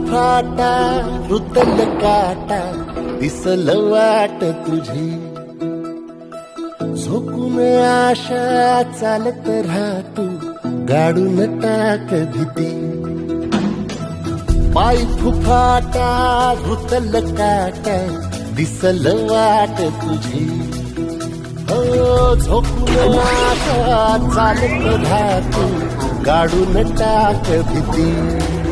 फुफाटा रुतल काटा दिसल वाट तुझी झोकून आशा चालत राहा तू गाडून टाक भीती पाय फुफाटा रुतल काटा दिसल वाट तुझी हो झोकून आशा चालत राहा तू गाडून टाक भीती